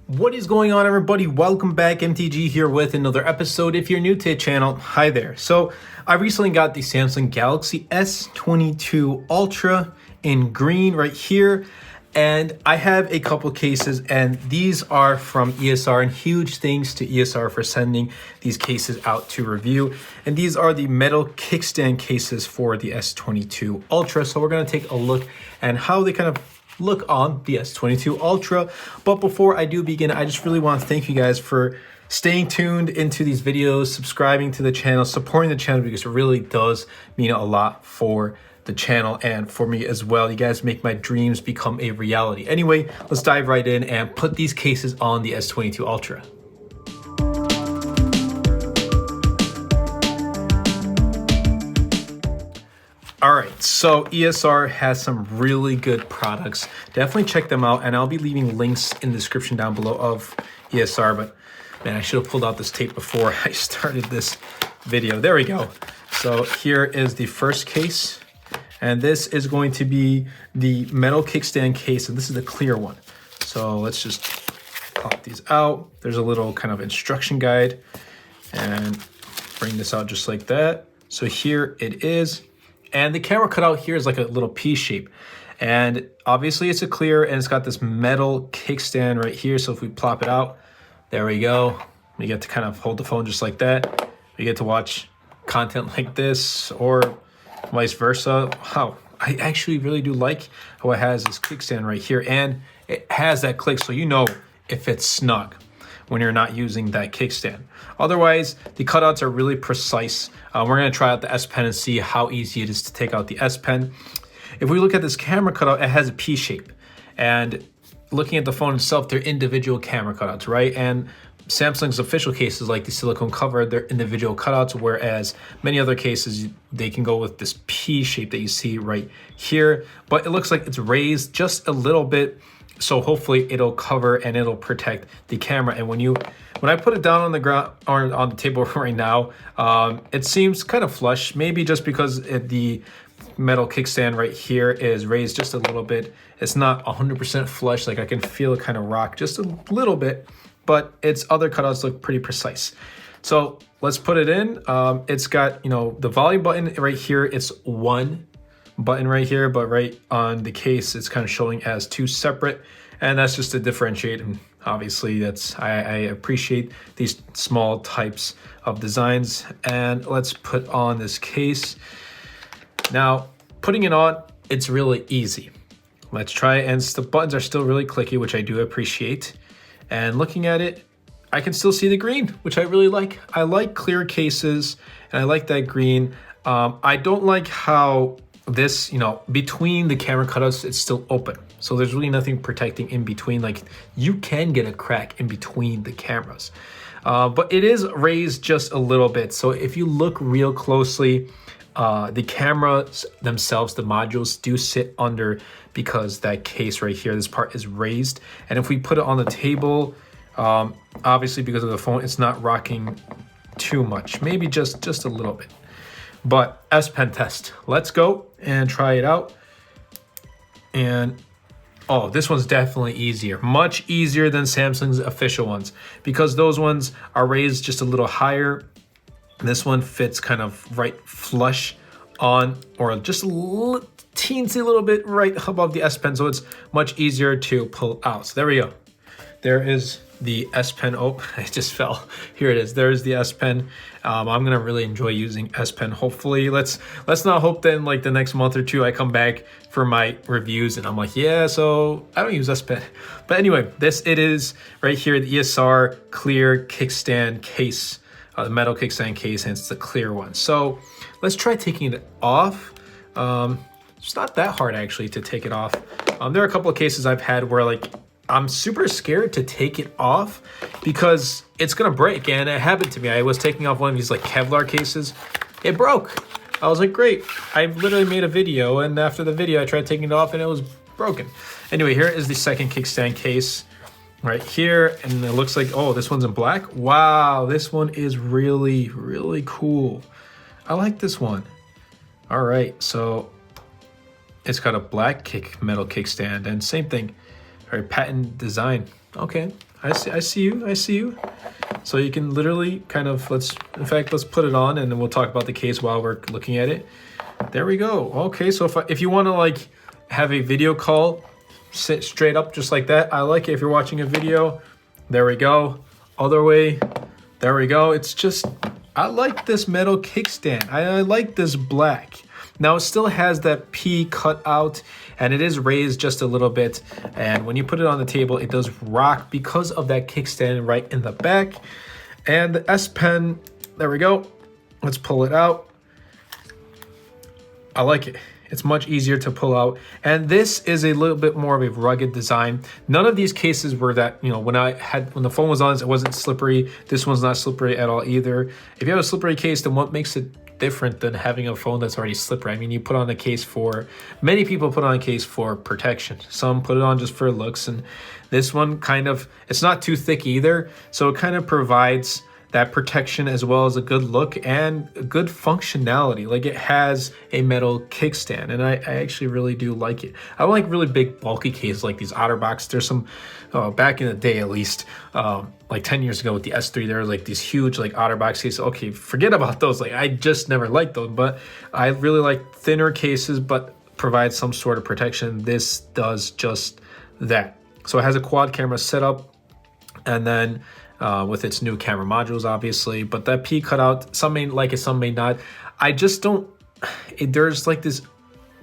What is going on, everybody? Welcome back. MTG here with another episode. If you're new to the channel, hi there. So I recently got the Samsung Galaxy S22 Ultra in green right here, and I have a couple cases, and these are from ESR, and huge thanks to ESR for sending these cases out to review. And these are the metal kickstand cases for the S22 Ultra. So we're going to take a look at how they kind of look on the S22 Ultra. But before I do begin, I just really want to thank you guys for staying tuned into these videos, subscribing to the channel, supporting the channel, because it really does mean a lot for the channel and for me as well. You guys make my dreams become a reality. Anyway, let's dive right in and put these cases on the S22 Ultra. All right, so ESR has some really good products. Definitely check them out, and I'll be leaving links in the description down below of ESR. But man, I should have pulled out this tape before I started this video. There we go. So here is the first case, and this is going to be the metal kickstand case, and this is the clear one. So let's just pop these out. There's a little kind of instruction guide, and bring this out just like that. So here it is. And the camera cutout here is like a little P shape. And obviously it's a clear, and it's got this metal kickstand right here. So if we plop it out, there we go. We get to kind of hold the phone just like that. We get to watch content like this, or vice versa. Wow, I actually really do like how it has this kickstand right here, and it has that click, so you know if it's snug when you're not using that kickstand. Otherwise, the cutouts are really precise. We're gonna try out the S Pen and see how easy it is to take out the S Pen. If we look at this camera cutout, it has a P shape. And looking at the phone itself, they're individual camera cutouts, right? And Samsung's official cases, like the silicone cover, they're individual cutouts, whereas many other cases, they can go with this P shape that you see right here. But it looks like it's raised just a little bit, so hopefully it'll cover and it'll protect the camera. And when I put it down on the ground or on the table right now, it seems kind of flush, maybe just because the metal kickstand right here is raised just a little bit. It's not 100% flush, like I can feel it kind of rock just a little bit, but its other cutouts look pretty precise. So let's put it in. It's got, the volume button right here. It's one button right here, but right on the case it's kind of showing as two separate, and that's just to differentiate. And obviously I appreciate these small types of designs. And let's put on this case. Now putting it on, it's really easy. Let's try, and the buttons are still really clicky, which I do appreciate. And looking at it, I can still see the green, which I really like. I like clear cases, and I like that green. I don't like how this, between the camera cutouts, it's still open. So there's really nothing protecting in between. Like, you can get a crack in between the cameras. But it is raised just a little bit. So if you look real closely, the cameras themselves, the modules do sit under, because that case right here, this part is raised. And if we put it on the table, obviously because of the phone, it's not rocking too much, maybe just a little bit. But S Pen test, let's go and try it out. And oh, this one's definitely easier, much easier than Samsung's official ones, because those ones are raised just a little higher. This one fits kind of right flush on, or just a teensy little bit right above the S Pen, so it's much easier to pull out. So there we go. There is the S Pen. Oh, it just fell. Here it is. There's the S Pen. I'm gonna really enjoy using S Pen. Hopefully, let's not hope that in like the next month or two I come back for my reviews and I'm like, yeah, so I don't use S Pen. But anyway, it is right here, the ESR clear kickstand case, the metal kickstand case, and it's the clear one. So let's try taking it off. It's not that hard actually to take it off. There are a couple of cases I've had where like I'm super scared to take it off because it's gonna break, and it happened to me. I was taking off one of these like Kevlar cases. It broke. I was like, great. I literally made a video, and after the video I tried taking it off and it was broken. Anyway, here is the second kickstand case right here, and it looks like, oh, this one's in black. Wow, this one is really, really cool. I like this one. All right, so it's got a black metal kickstand, and same thing. Very patent design. Okay, I see you. I see you. So you can literally kind of, let's put it on and then we'll talk about the case while we're looking at it. There we go. Okay, so if you want to like have a video call, sit straight up just like that. I like it. If you're watching a video, there we go. Other way, there we go. It's just, I like this metal kickstand. I like this black. Now it still has that P cut out and it is raised just a little bit. And when you put it on the table, it does rock because of that kickstand right in the back. And the S Pen, there we go. Let's pull it out. I like it. It's much easier to pull out. And this is a little bit more of a rugged design. None of these cases were that, you know, when the phone was on, it wasn't slippery. This one's not slippery at all either. If you have a slippery case, then what makes it different than having a phone that's already slippery? I mean, you put on a case many people put on a case for protection. Some put it on just for looks. And this one kind of, it's not too thick either. So it kind of provides that protection as well as a good look and a good functionality. Like it has a metal kickstand and I actually really do like it. I don't like really big bulky cases like these OtterBox. There's some, back in the day at least, like 10 years ago with the S3, there were like these huge like OtterBox cases. Okay, forget about those. Like I just never liked those, but I really like thinner cases, but provide some sort of protection. This does just that. So it has a quad camera setup and then with its new camera modules, obviously, but that P cutout, some may like it, some may not. I just don't, there's like this,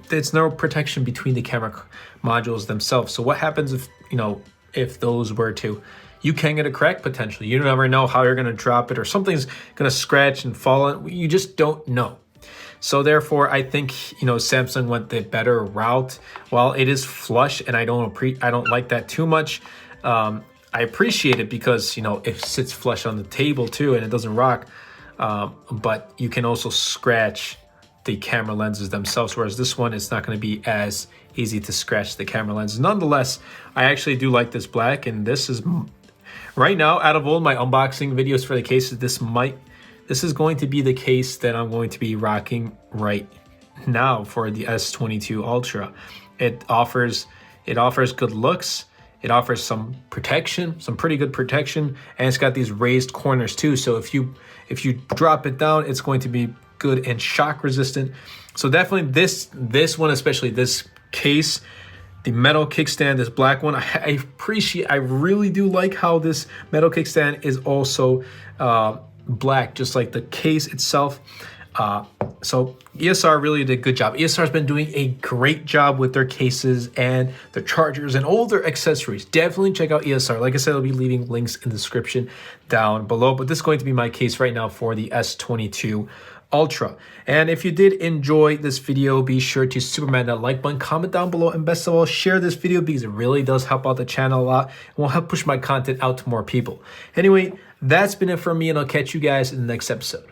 there's no protection between the camera modules themselves. So what happens if, you know, if those were to, you can get a crack potentially. You never know how you're going to drop it or something's going to scratch and fall in. You just don't know. So therefore, I think, you know, Samsung went the better route. While it is flush and I don't like that too much. I appreciate it because, you know, it sits flush on the table too and it doesn't rock. But you can also scratch the camera lenses themselves, whereas this one, it's not going to be as easy to scratch the camera lenses. Nonetheless, I actually do like this black, and this is, right now, out of all my unboxing videos for the cases, this is going to be the case that I'm going to be rocking right now for the S22 Ultra. It offers good looks. It offers some protection, some pretty good protection, and it's got these raised corners too. So if you drop it down, it's going to be good and shock resistant. So definitely this one, especially this case, the metal kickstand, this black one, I really do like how this metal kickstand is also black, just like the case itself. So ESR really did a good job. ESR has been doing a great job with their cases and their chargers and all their accessories. Definitely check out ESR. Like I said, I'll be leaving links in the description down below, but this is going to be my case right now for the S22 Ultra. And if you did enjoy this video, be sure to superman that like button, comment down below, and best of all, share this video because it really does help out the channel a lot and will help push my content out to more people. Anyway, that's been it from me, and I'll catch you guys in the next episode.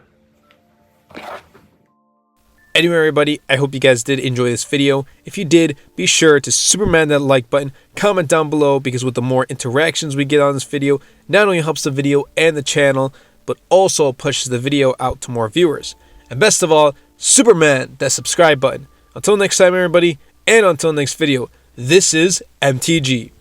Anyway, everybody, I hope you guys did enjoy this video. If you did, be sure to superman that like button, comment down below, because with the more interactions we get on this video, not only helps the video and the channel, but also pushes the video out to more viewers. And best of all, superman that subscribe button. Until next time, everybody, and until next video, this is MTG.